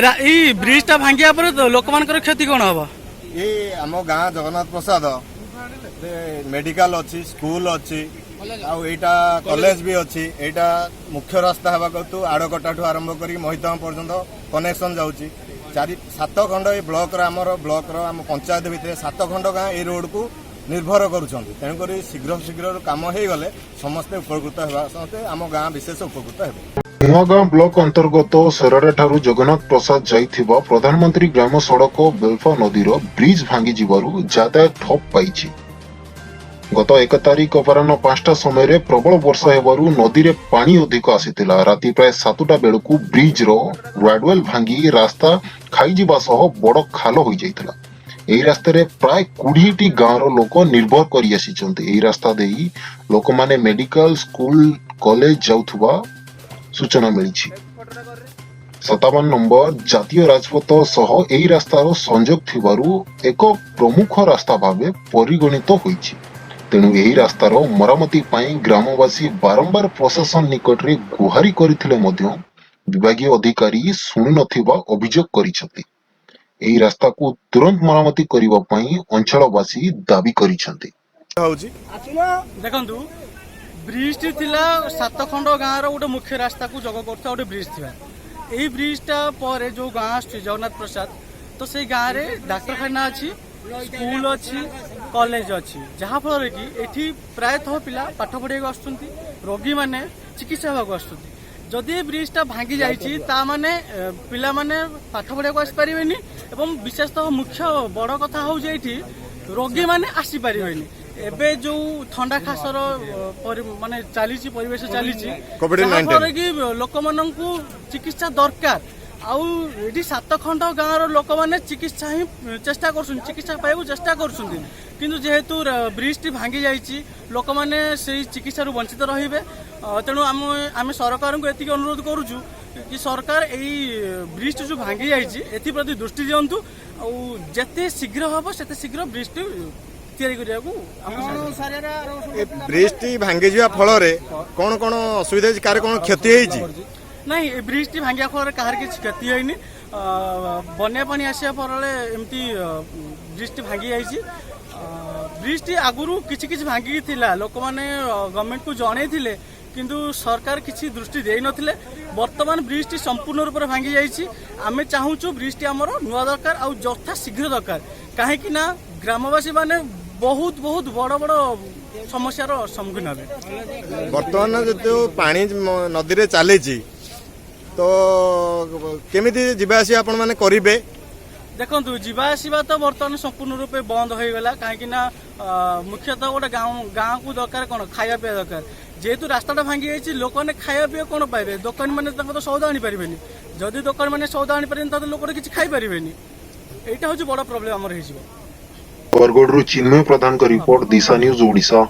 Bridge टा भांगिया पर तो लोक मानकर क्षति कौन हम ये आम गाँ जगन्नाथ प्रसाद मेडिकल अच्छी स्कूल अच्छी आईटा कॉलेज भी अच्छी एटा मुख्य रास्ता हवा आड़कटा ठू आरंभ कर महितम पर्यंत कनेक्शन जाऊँगी चारि सात खंड ये ब्लॉक ब्लॉक आम पंचायत भितर 7 खंड गाँ ये रोड को निर्भर करुँच तेणुक शीघ्र शीघ्र कम हो गले समस्ते उपकृत होगा आम गाँ विशेष उपकृत हो। नुआगाँ ब्लॉक अंतर्गत सेरारे ठारू जगन्नाथ प्रसाद जाइथिबा प्रधानमंत्री ग्राम सड़क बेलफा नदीर ब्रिज भांगी जिबारु यातायात ठप पाइछि। गत 1 तारिख अपराह 5टा समय प्रबल वर्षा हेबारु नदी रे पानी अधिक आसीतिला। राति प्राय 7टा बेलकु ब्रिज रो गार्डवेल भांगी रास्ता खाई जिबा सह बड़ खाल होई जाइतिला। एही रास्ता रे प्राय 20टी गाँव रो लोक निर्भर करि आसीचंती। एही रास्ता देई लोक माने मेडिकल स्कूल कॉलेज जाउथुबा सूचना मिली। 57 नंबर जातीय राजपथ सह एही रास्तार संजोग थिबारु एक प्रमुख रास्ता भावे परिगणित होईछि। तेणु एही रास्तार मरामती पाई ग्रामवासी बारंबार प्रशासन निकट रे गुहारी करिथिले मध्य विभागीय अधिकारी सुनि नथिबा अभियोग करिसथि। एही रास्ता को तुरंत मरामती करिबा पाई अंचलवासी दाबी करिसथि। देखंतु ब्रिज टी थिला 7 खंड गाँ रो गोटे मुख्य रास्ता को जग करता गोटे ब्रिज थिला। एही ब्रिज टा पर जो गाँ आछि जगन्नाथ प्रसाद तो से गाँ रे डाक्तरखाना अछि स्कूल अच्छी कॉलेज अच्छी जहाँ फल कि एठी प्रायतः पिला पाठ पढ़ाई आसुंती रोगी माने चिकित्सा होगा आसुंती। जदि ब्रिजटा भांगी जाइछि ता माने पिला माने पाठ पढ़ाई आसी पारिबेनी एवं विशेषतः मुख्य बड़ कथा हौ जे एठी रोगी माने आसी पारिबेनी। एबे जो ठंडा खासर माने चलीछि परिवेश चलीछि कोविड-19 कि लोक माननकु चिकित्सा दरकार आउ ये 7 खंड गाँव लोक मैंने चिकित्सा ही चेष्टा कर चिकित्सा पाइबा चेष्टा कर किंतु जेहेतु ब्रिज टी भांगी जाइए लोक मैंने से चिकित्सा वंचित रहिबे। तेणु आम सरकार को एति अनुरोध करुचु कि सरकार यही ब्रिज टी जो भांगी जाइए एप्रति दृष्टि दिंतु आते शीघ्र हम से शीघ्र ब्रिज टी ब्रिज टी भांगी जा फल कौन कौन असुविधा कार कौन क्षति होती नहीं ब्रिज टी भांगिया फल कहार किसी क्षति होनी बन्या पानी आसा फल एमती ब्रिज टी भांगी जाइए। ब्रिज टी आगुरी किसी किसी भांगी थिला लोक माने गवर्नमेंट को जणे थिले किंतु सरकार किसी दृष्टि दे नथिले। वर्तमान ब्रिज टी संपूर्ण रूप से भांगी जाइए। आमे चाहूचु ब्रिज टी हमर नुआ दरकार आ यथा शीघ्र दरकार कहीं ना ग्रामवासी माने बहुत बहुत बड़ बड़ समस्यार सम्मुखीन हे। वर्तमान जो पानी नदी रे चले तो केमिति जीवा आसी आपण माने करिवे देखंतु जीवा आसीबा तो वर्तमान संपूर्ण रूपे बंद हो गला कहीं मुख्यतः गोटे गाँव को दरकार कौन खाया पीया दरकार जेहेतु रास्ताटा भांगी जाइए लोक मैंने खाया पीया कौन पाइबे दुकान मैंने तो सौदा आनी पारे जदि दुकान मैंने सौदा आनी पारे तो लोक किसी खाई पारे यहाँ हूँ बड़ प्रोब्लेम आमर हो। बरगढ़ चिन्मय प्रधान का रिपोर्ट दिशा न्यूज ओडिशा।